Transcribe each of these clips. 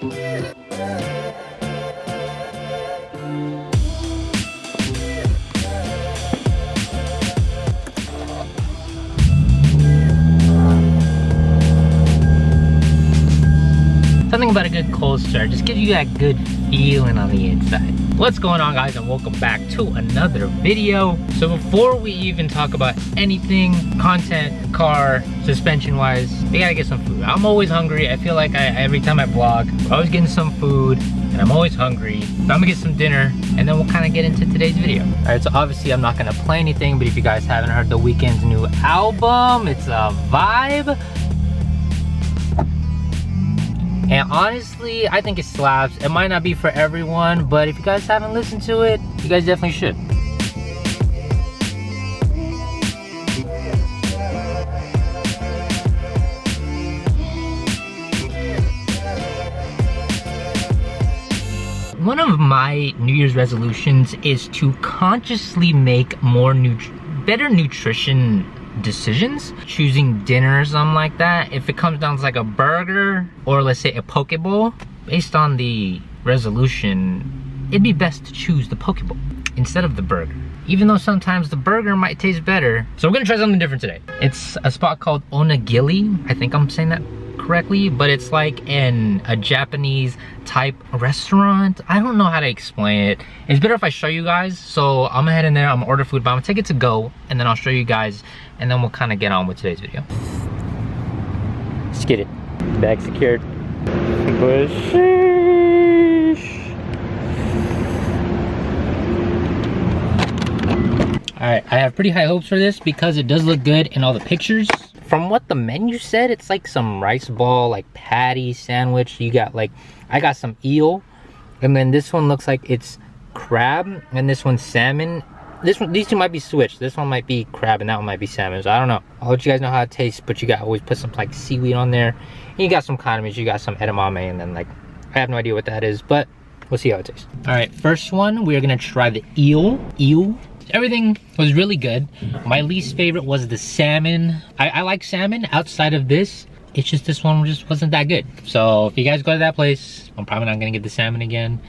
Something about a good cold start just gives you that good feeling on the inside. What's going on, guys, and welcome back to another video. So before we even talk about anything content, car, suspension wise, we gotta get some food. I'm always hungry. I feel like every time I vlog, we're always getting some food and I'm always hungry. So I'm gonna get some dinner and then we'll kind of get into today's video. All right, so obviously I'm not gonna play anything, but if you guys haven't heard The Weeknd's new album, it's a vibe. And honestly, I think it slaps. It might not be for everyone, but if you guys haven't listened to it, you guys definitely should. One of my New Year's resolutions is to consciously make more better nutrition decisions, choosing dinner or something like that. If it comes down to like a burger or let's say a poke bowl, based on the resolution, it'd be best to choose the poke bowl instead of the burger, even though sometimes the burger might taste better. So we're gonna try something different today. It's a spot called Onigiri. I think I'm saying that correctly, but it's like a Japanese type restaurant. I don't know how to explain it. It's better if I show you guys. So I'm gonna head in there, I'm gonna order food, but I'm gonna take it to go and then I'll show you guys and then we'll kind of get on with today's video. Let's get it. Bag secured. Bushish. Alright, I have pretty high hopes for this because it does look good in all the pictures. From what the menu said, it's like some rice ball, like patty sandwich. You got like, I got some eel, and then this one looks like it's crab, and this one's salmon. These two might be switched. This one might be crab, and that one might be salmon. So I don't know. I'll let you guys know how it tastes, but you got always put some like seaweed on there. And you got some condiments. You got some edamame, and then like I have no idea what that is, but we'll see how it tastes. All right, first one we're gonna try the eel. Everything was really good. My least favorite was the salmon. I like salmon outside of this. It's just this one just wasn't that good. So if you guys go to that place, I'm probably not gonna get the salmon again,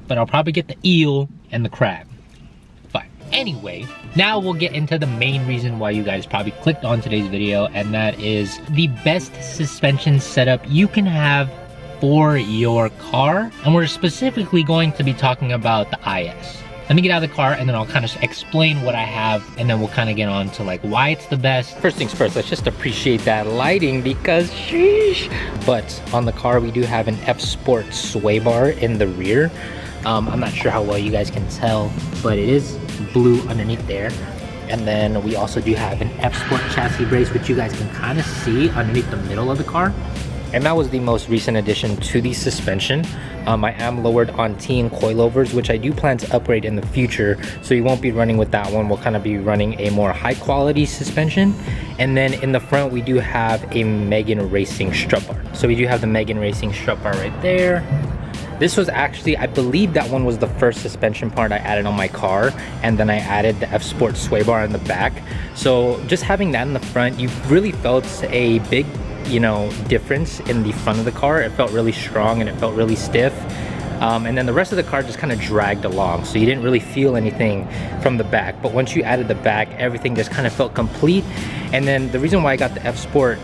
but I'll probably get the eel and the crab. Fine. Anyway, now we'll get into the main reason why you guys probably clicked on today's video, and that is the best suspension setup you can have for your car. And we're specifically going to be talking about the IS. Let me get out of the car and then I'll kind of explain what I have and then we'll kind of get on to like why it's the best. First things first, let's just appreciate that lighting because sheesh. But on the car we do have an F Sport sway bar in the rear. I'm not sure how well you guys can tell, but it is blue underneath there. And then we also do have an F Sport chassis brace, which you guys can kind of see underneath the middle of the car. And that was the most recent addition to the suspension. I am lowered on teen coilovers, which I do plan to upgrade in the future. So you won't be running with that one. We'll kind of be running a more high quality suspension. And then in the front, we do have a Megan Racing strut bar. So we do have the Megan Racing strut bar right there. This was actually, I believe that one was the first suspension part I added on my car, and then I added the F Sport sway bar in the back. So just having that in the front, you really felt a big, you know, difference in the front of the car. It felt really strong and it felt really stiff. And then the rest of the car just kind of dragged along, so you didn't really feel anything from the back. But once you added the back, everything just kind of felt complete. And then the reason why I got the F Sport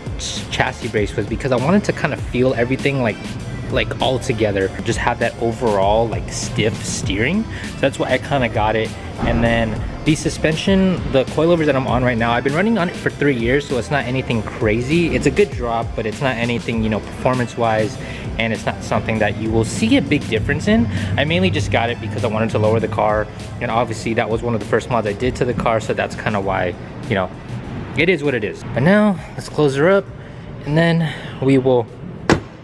chassis brace was because I wanted to kind of feel everything like all together, just have that overall like stiff steering. So that's why I kind of got it. And then the suspension, the coilovers that I'm on right now, I've been running on it for 3 years, so it's not anything crazy. It's a good drop, but it's not anything, you know, performance wise, and it's not something that you will see a big difference in. I mainly just got it because I wanted to lower the car, and obviously that was one of the first mods I did to the car, so that's kind of why, you know, it is what it is. But now let's close her up and then we will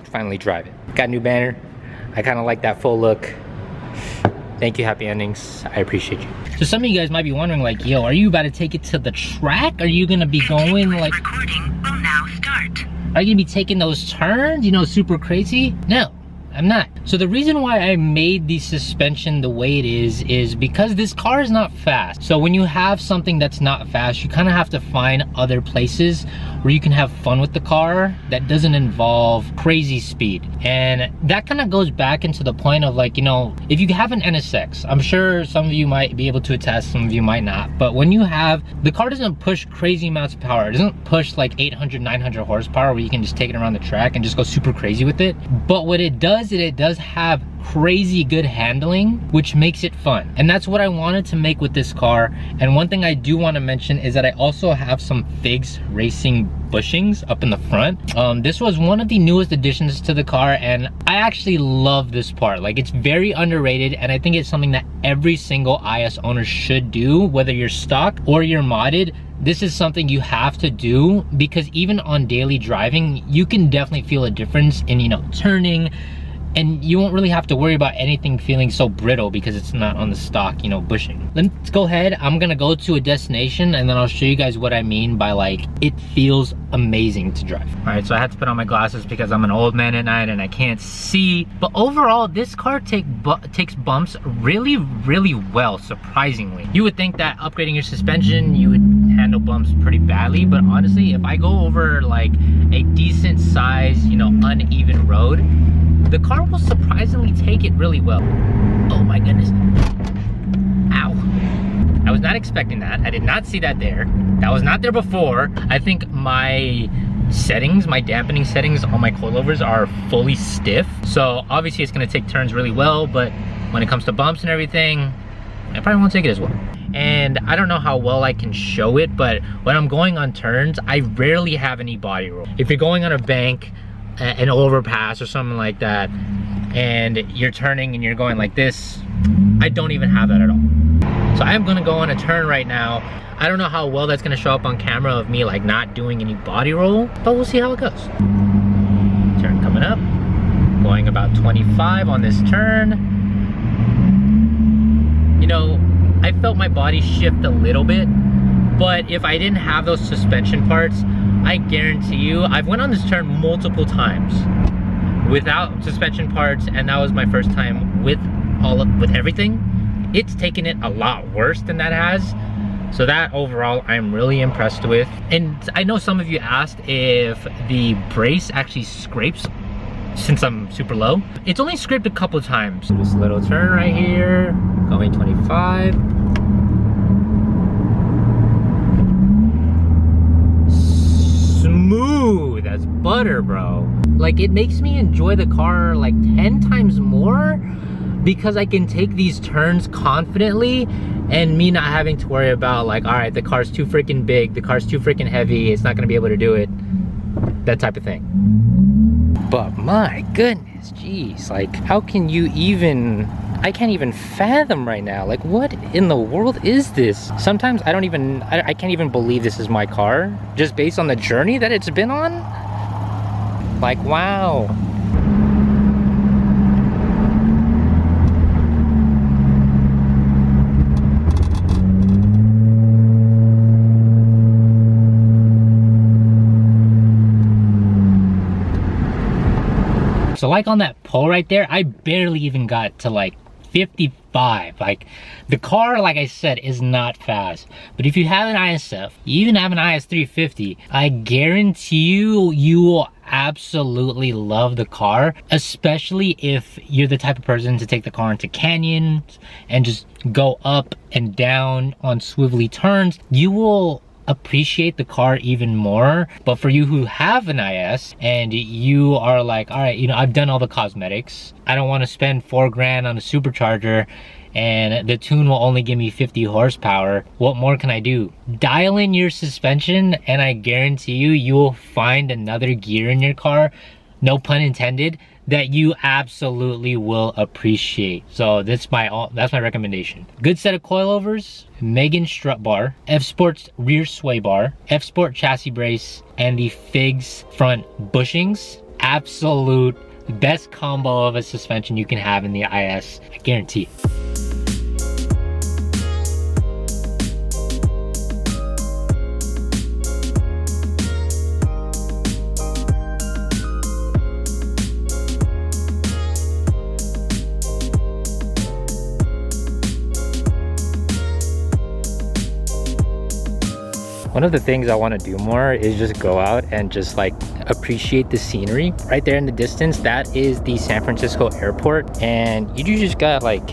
finally drive it. Got a new banner. I kind of like that full look. Thank you, Happy Endings. I appreciate you. So some of you guys might be wondering, like, yo, are you about to take it to the track? Are you gonna be going like... Recording will now start. Are you gonna be taking those turns, you know, super crazy? No, I'm not. So the reason why I made the suspension the way it is because this car is not fast. So when you have something that's not fast, you kind of have to find other places where you can have fun with the car that doesn't involve crazy speed. And that kind of goes back into the point of like, you know, if you have an NSX, I'm sure some of you might be able to attest, some of you might not, but when you have, the car doesn't push crazy amounts of power. It doesn't push like 800, 900 horsepower where you can just take it around the track and just go super crazy with it. But what it does is it does have crazy good handling, which makes it fun. And that's what I wanted to make with this car. And one thing I do want to mention is that I also have some Figs Racing bushings up in the front. This was one of the newest additions to the car, and I actually love this part. Like, it's very underrated, and I think it's something that every single IS owner should do, whether you're stock or you're modded. This is something you have to do, because even on daily driving, you can definitely feel a difference in, you know, turning, and you won't really have to worry about anything feeling so brittle because it's not on the stock, you know, bushing. Let's go ahead. I'm gonna go to a destination and then I'll show you guys what I mean by like, it feels amazing to drive. All right, so I had to put on my glasses because I'm an old man at night and I can't see. But overall, this car takes bumps really, really well, surprisingly. You would think that upgrading your suspension, you would handle bumps pretty badly, but honestly, if I go over like a decent size, you know, uneven road, the car will surprisingly take it really well. Oh my goodness. Ow. I was not expecting that. I did not see that there. That was not there before. I think my settings, my dampening settings on my coilovers are fully stiff. So obviously it's gonna take turns really well, but when it comes to bumps and everything, I probably won't take it as well. And I don't know how well I can show it, but when I'm going on turns, I rarely have any body roll. If you're going on a bank, an overpass or something like that, and you're turning and you're going like this, I don't even have that at all. So I am gonna go on a turn right now. I don't know how well that's gonna show up on camera of me like not doing any body roll, but we'll see how it goes. Turn coming up, going about 25 on this turn. You know, I felt my body shift a little bit, but if I didn't have those suspension parts, I guarantee you, I've went on this turn multiple times without suspension parts, and that was my first time with everything. It's taken it a lot worse than that has. So that overall, I'm really impressed with. And I know some of you asked if the brace actually scrapes since I'm super low. It's only scraped a couple times. This little turn right here, going 25. Smooth as butter, bro. Like, it makes me enjoy the car like 10 times more because I can take these turns confidently and me not having to worry about like, all right, the car's too freaking big, the car's too freaking heavy, it's not gonna be able to do it, that type of thing. But my goodness, geez, like, how can you even, I can't even fathom right now. Like, what in the world is this? Sometimes I can't even believe this is my car, just based on the journey that it's been on. Like, wow. So like on that pole right there, I barely even got to like 55. Like, the car, like I said, is not fast. But if you have an ISF, you even have an IS350, I guarantee you, you will absolutely love the car, especially if you're the type of person to take the car into canyons and just go up and down on swivelly turns. You will appreciate the car even more. But for you who have an IS and you are like, all right, you know, I've done all the cosmetics, I don't want to spend $4 on a supercharger and the tune will only give me 50 horsepower, what more can I do? Dial in your suspension and I guarantee you, you will find another gear in your car, no pun intended, that you absolutely will appreciate. So that's my recommendation. Good set of coilovers, Megan strut bar, F-Sport's rear sway bar, F-Sport chassis brace, and the Figs front bushings. Absolute best combo of a suspension you can have in the IS, I guarantee. One of the things I want to do more is just go out and just like appreciate the scenery. Right there in the distance, that is the San Francisco airport, and you just got like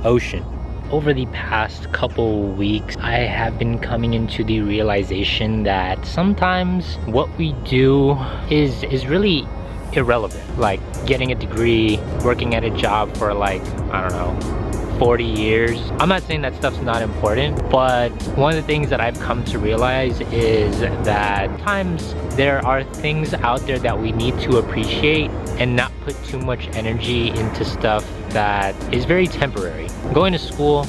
ocean. Over the past couple weeks, I have been coming into the realization that sometimes what we do is really irrelevant. Like getting a degree, working at a job for like, I don't know, 40 years. I'm not saying that stuff's not important, but one of the things that I've come to realize is that sometimes there are things out there that we need to appreciate and not put too much energy into stuff that is very temporary. Going to school,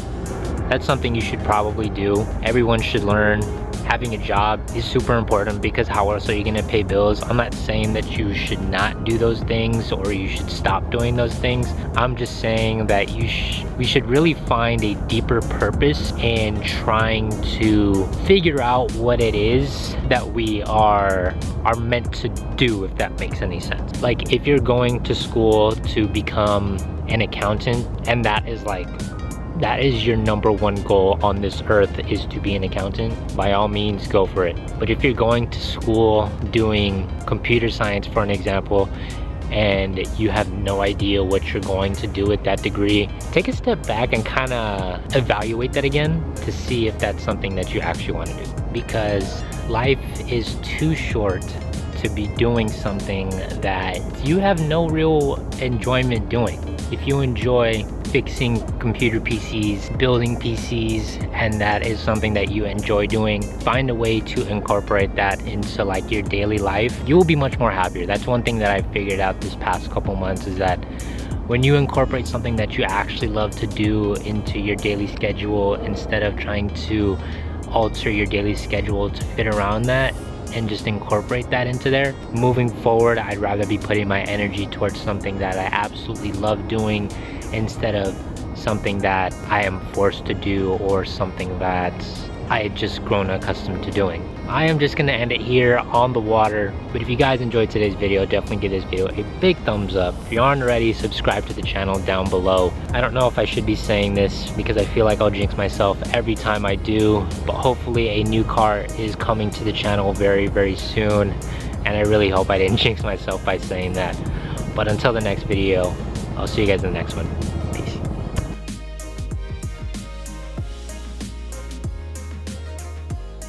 that's something you should probably do. Everyone should learn. Having a job is super important because how else are you gonna pay bills? I'm not saying that you should not do those things or you should stop doing those things. I'm just saying that we should really find a deeper purpose in trying to figure out what it is that we are meant to do, if that makes any sense. Like if you're going to school to become an accountant and that is your number one goal on this earth, is to be an accountant, by all means go for it. But if you're going to school doing computer science, for an example, and you have no idea what you're going to do with that degree, take a step back and kind of evaluate that again to see if that's something that you actually want to do. Because life is too short to be doing something that you have no real enjoyment doing. If you enjoy fixing computer PCs, building PCs, and that is something that you enjoy doing, find a way to incorporate that into like your daily life. You will be much more happier. That's one thing that I figured out this past couple months, is that when you incorporate something that you actually love to do into your daily schedule, instead of trying to alter your daily schedule to fit around that, and just incorporate that into there. Moving forward, I'd rather be putting my energy towards something that I absolutely love doing instead of something that I am forced to do or something that I had just grown accustomed to doing. I am just gonna end it here on the water, but if you guys enjoyed today's video, definitely give this video a big thumbs up. If you aren't already, subscribe to the channel down below. I don't know if I should be saying this because I feel like I'll jinx myself every time I do, but hopefully a new car is coming to the channel very, very soon, and I really hope I didn't jinx myself by saying that. But until the next video, I'll see you guys in the next one.